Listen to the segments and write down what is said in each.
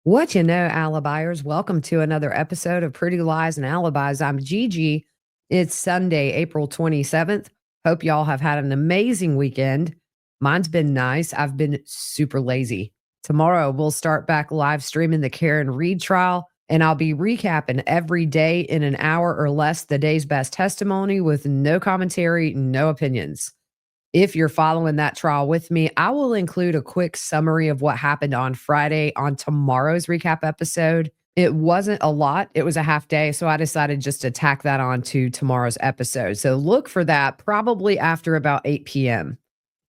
What you know, Alibis? Welcome to another episode of Pretty Lies and Alibis. I'm Gigi. It's Sunday, April 27th. Hope y'all have had an amazing weekend. Mine's been nice. I've been super lazy. Tomorrow, we'll start back live streaming the Karen Reed trial, and I'll be recapping every day in an hour or less the day's best testimony with no commentary, no opinions. If you're following that trial with me, I will include a quick summary of what happened on Friday on tomorrow's recap episode. It wasn't a lot, it was a half day, so I decided just to tack that on to tomorrow's episode. So look for that probably after about 8 p.m.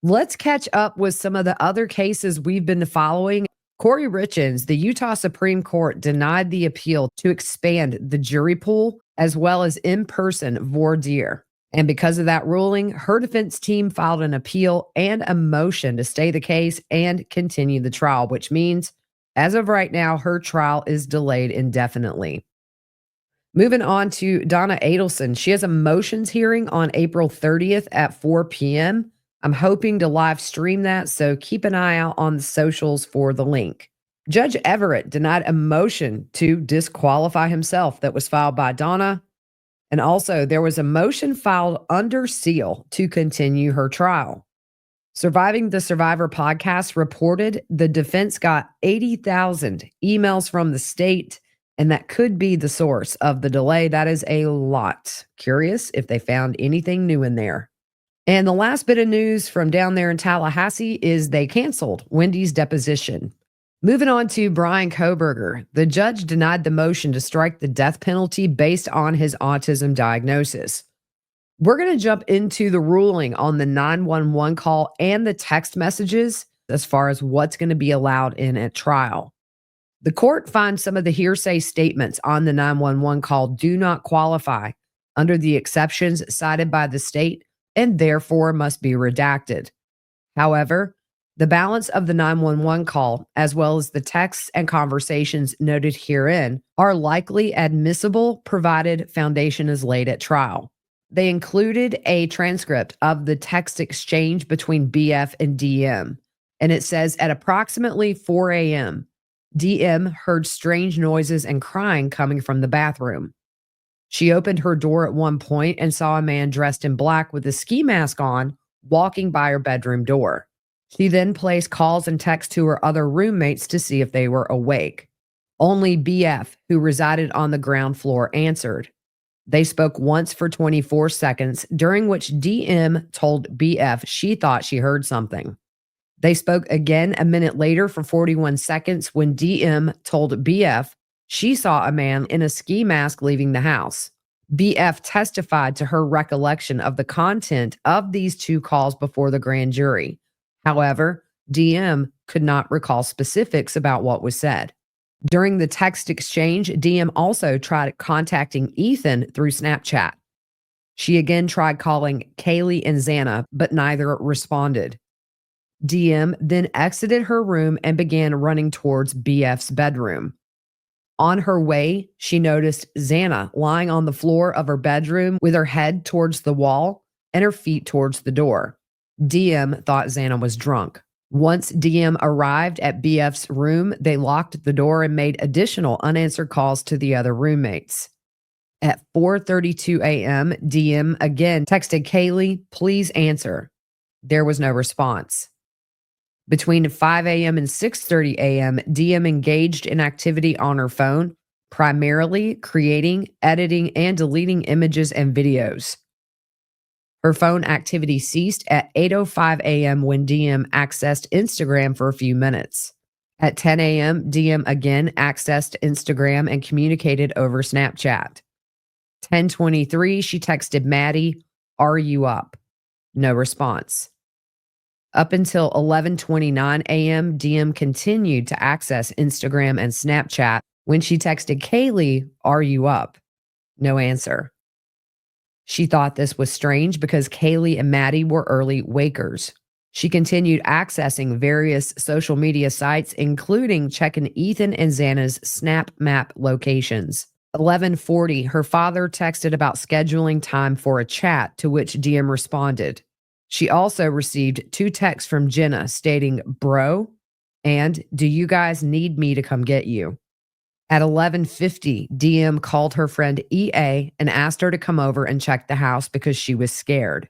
Let's catch up with some of the other cases we've been following. Kouri Richins, the Utah Supreme Court denied the appeal to expand the jury pool as well as in-person voir dire. And because of that ruling, her defense team filed an appeal and a motion to stay the case and continue the trial, which means, as of right now, her trial is delayed indefinitely. Moving on to Donna Adelson. She has a motions hearing on April 30th at 4 p.m. I'm hoping to live stream that, so keep an eye out on the socials for the link. Judge Everett denied a motion to disqualify himself that was filed by Donna. And also, there was a motion filed under seal to continue her trial. Surviving the Survivor podcast reported the defense got 80,000 emails from the state, and that could be the source of the delay. That is a lot. Curious if they found anything new in there. And the last bit of news from down there in Tallahassee is they canceled Wendy's deposition. Moving on to Bryan Kohberger, the judge denied the motion to strike the death penalty based on his autism diagnosis. We're going to jump into the ruling on the 911 call and the text messages as far as what's going to be allowed in at trial. The court finds some of the hearsay statements on the 911 call do not qualify under the exceptions cited by the state and therefore must be redacted. However, the balance of the 911 call, as well as the texts and conversations noted herein, are likely admissible provided foundation is laid at trial. They included a transcript of the text exchange between BF and DM, and it says at approximately 4 a.m., DM heard strange noises and crying coming from the bathroom. She opened her door at one point and saw a man dressed in black with a ski mask on walking by her bedroom door. She then placed calls and texts to her other roommates to see if they were awake. Only BF, who resided on the ground floor, answered. They spoke once for 24 seconds, during which DM told BF she thought she heard something. They spoke again a minute later for 41 seconds when DM told BF she saw a man in a ski mask leaving the house. BF testified to her recollection of the content of these two calls before the grand jury. However, DM could not recall specifics about what was said. During the text exchange, DM also tried contacting Ethan through Snapchat. She again tried calling Kaylee and Xana, but neither responded. DM then exited her room and began running towards BF's bedroom. On her way, she noticed Xana lying on the floor of her bedroom with her head towards the wall and her feet towards the door. DM thought Xana was drunk. Once DM arrived at BF's room, they locked the door and made additional unanswered calls to the other roommates. At 4:32 a.m., DM again texted Kaylee, "Please answer." There was no response. Between 5 a.m. and 6:30 a.m., DM engaged in activity on her phone, primarily creating, editing, and deleting images and videos. Her phone activity ceased at 8:05 a.m. when DM accessed Instagram for a few minutes. At 10 a.m., DM again accessed Instagram and communicated over Snapchat. 10:23, she texted Maddie, "Are you up?" No response. Up until 11:29 a.m., DM continued to access Instagram and Snapchat when she texted Kaylee, "Are you up?" No answer. She thought this was strange because Kaylee and Maddie were early wakers. She continued accessing various social media sites, including checking Ethan and Xana's Snap Map locations. 11:40, her father texted about scheduling time for a chat, to which DM responded. She also received 2 texts from Jenna stating, "Bro," And do you guys need me to come get you? At 11:50, DM called her friend EA and asked her to come over and check the house because she was scared.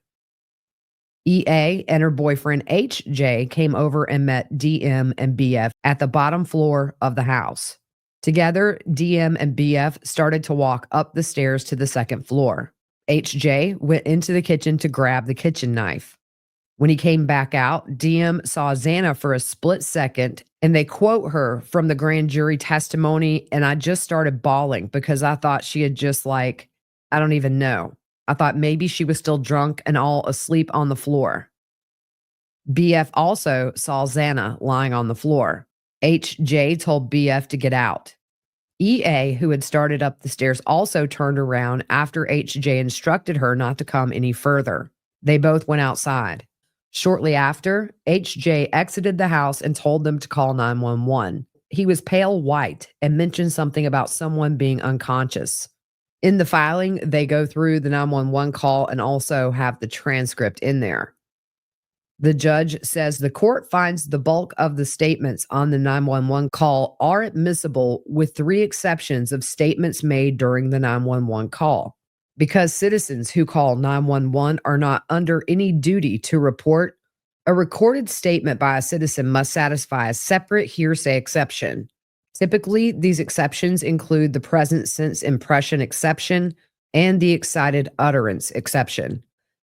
EA and her boyfriend HJ came over and met DM and BF at the bottom floor of the house. Together, DM and BF started to walk up the stairs to the second floor. HJ went into the kitchen to grab the kitchen knife. When he came back out, DM saw Xana for a split second, and they quote her from the grand jury testimony, and I just started bawling because I thought she had just I don't even know. I thought maybe she was still drunk and all asleep on the floor. BF also saw Xana lying on the floor. HJ told BF to get out. EA, who had started up the stairs, also turned around after HJ instructed her not to come any further. They both went outside. Shortly after, HJ exited the house and told them to call 911. He was pale white and mentioned something about someone being unconscious. In the filing, they go through the 911 call and also have the transcript in there. The judge says the court finds the bulk of the statements on the 911 call are admissible with 3 exceptions of statements made during the 911 call. Because citizens who call 911 are not under any duty to report, a recorded statement by a citizen must satisfy a separate hearsay exception. Typically, these exceptions include the present sense impression exception and the excited utterance exception.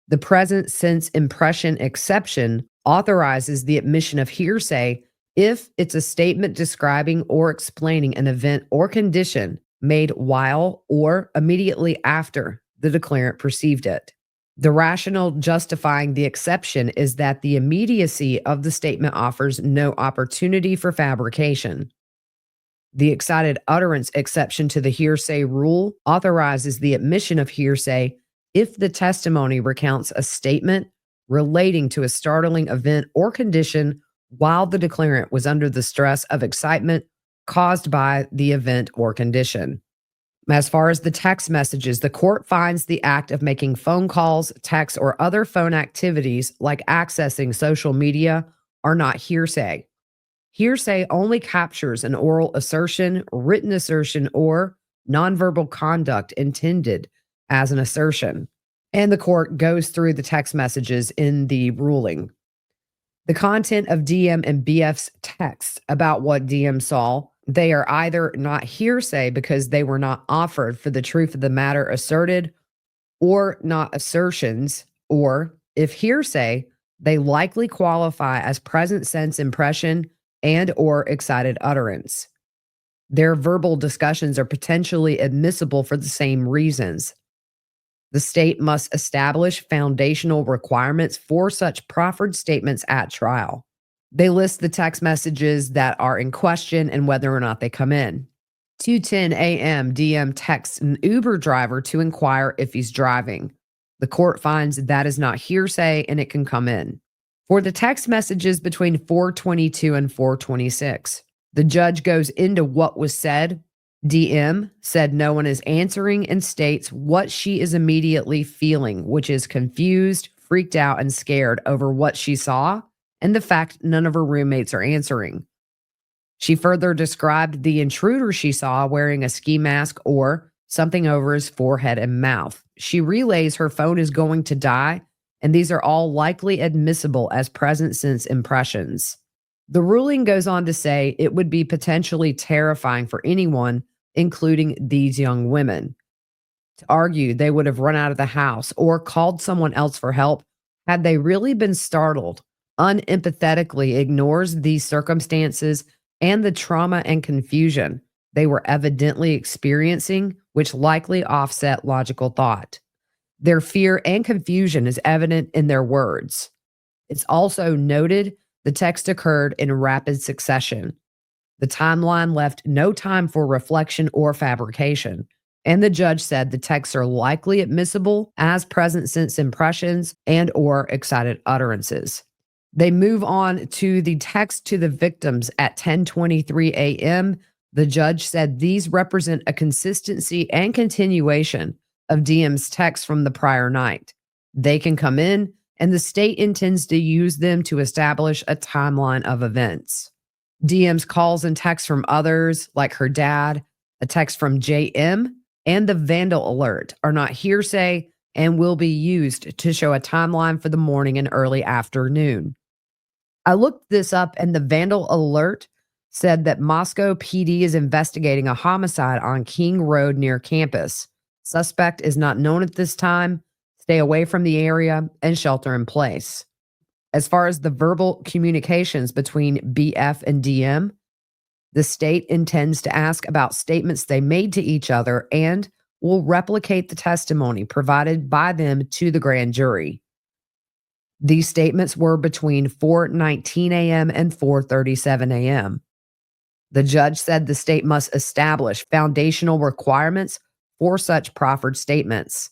The present sense impression exception authorizes the admission of hearsay if it's a statement describing or explaining an event or condition made while or immediately after the declarant perceived it. The rationale justifying the exception is that the immediacy of the statement offers no opportunity for fabrication. The excited utterance exception to the hearsay rule authorizes the admission of hearsay if the testimony recounts a statement relating to a startling event or condition while the declarant was under the stress of excitement caused by the event or condition. As far as the text messages, the court finds the act of making phone calls, texts, or other phone activities like accessing social media are not hearsay. Hearsay only captures an oral assertion, written assertion, or nonverbal conduct intended as an assertion. And the court goes through the text messages in the ruling. The content of DM and BF's text about what DM saw, they are either not hearsay because they were not offered for the truth of the matter asserted, or not assertions, or if hearsay, they likely qualify as present sense impression and or excited utterance. Their verbal discussions are potentially admissible for the same reasons. The state must establish foundational requirements for such proffered statements at trial. They list the text messages that are in question and whether or not they come in. 2:10 a.m., DM texts an Uber driver to inquire if he's driving. The court finds that is not hearsay and it can come in. For the text messages between 4:22 and 4:26, the judge goes into what was said. DM said no one is answering and states what she is immediately feeling, which is confused, freaked out, and scared over what she saw and the fact none of her roommates are answering. She further described the intruder she saw wearing a ski mask or something over his forehead and mouth. She relays her phone is going to die, and these are all likely admissible as present sense impressions. The ruling goes on to say it would be potentially terrifying for anyone, including these young women, to argue they would have run out of the house or called someone else for help had they really been startled, unempathetically ignores these circumstances and the trauma and confusion they were evidently experiencing, which likely offset logical thought. Their fear and confusion is evident in their words. It's also noted the text occurred in rapid succession. The timeline left no time for reflection or fabrication, and the judge said the texts are likely admissible as present sense impressions and or excited utterances. They move on to the text to the victims at 10:23 a.m. The judge said these represent a consistency and continuation of DM's text from the prior night. They can come in, and the state intends to use them to establish a timeline of events. DM's calls and texts from others, like her dad, a text from JM, and the vandal alert are not hearsay and will be used to show a timeline for the morning and early afternoon. I looked this up, and the vandal alert said that Moscow PD is investigating a homicide on King Road near campus. Suspect is not known at this time. Stay away from the area and shelter in place. As far as the verbal communications between BF and DM, the state intends to ask about statements they made to each other and will replicate the testimony provided by them to the grand jury. These statements were between 4:19 a.m. and 4:37 a.m. The judge said the state must establish foundational requirements for such proffered statements.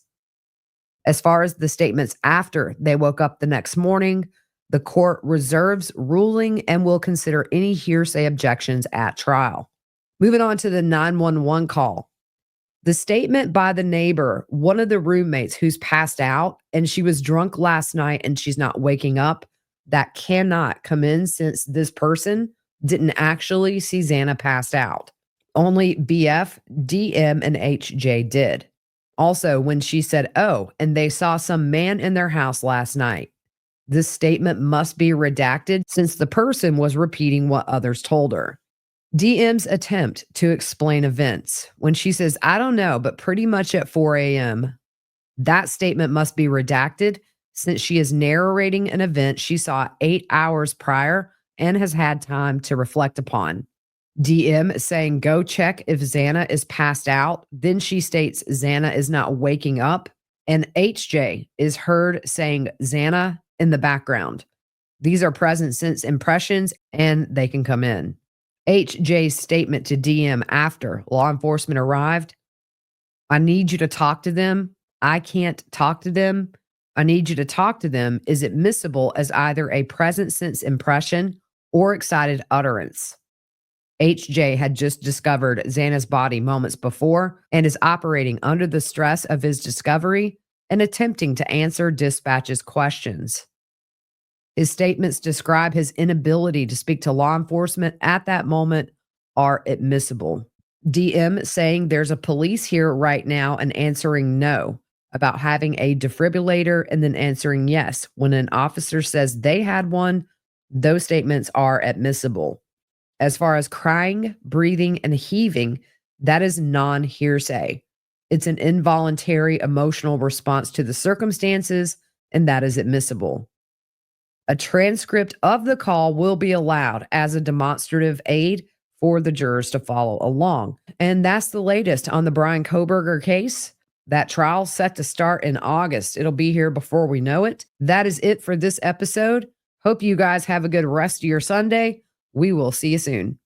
As far as the statements after they woke up the next morning, the court reserves ruling and will consider any hearsay objections at trial. Moving on to the 911 call. The statement by the neighbor, one of the roommates who's passed out and she was drunk last night and she's not waking up, that cannot come in since this person didn't actually see Xana passed out. Only BF, DM, and HJ did. Also, when she said, oh, and they saw some man in their house last night, this statement must be redacted since the person was repeating what others told her. DM's attempt to explain events. When she says, I don't know, but pretty much at 4 a.m., that statement must be redacted since she is narrating an event she saw 8 hours prior and has had time to reflect upon. DM saying, go check if Xana is passed out. Then she states Xana is not waking up. And HJ is heard saying Xana in the background. These are present sense impressions and they can come in. HJ's statement to DM after law enforcement arrived: I need you to talk to them. I can't talk to them. I need you to talk to them is admissible as either a present sense impression or excited utterance. HJ had just discovered Xana's body moments before and is operating under the stress of his discovery and attempting to answer dispatch's questions. His statements describe his inability to speak to law enforcement at that moment are admissible. DM saying there's a police here right now and answering no about having a defibrillator and then answering yes. When an officer says they had one, those statements are admissible. As far as crying, breathing, and heaving, that is non-hearsay. It's an involuntary emotional response to the circumstances, and that is admissible. A transcript of the call will be allowed as a demonstrative aid for the jurors to follow along. And that's the latest on the Bryan Kohberger case. That trial's set to start in August. It'll be here before we know it. That is it for this episode. Hope you guys have a good rest of your Sunday. We will see you soon.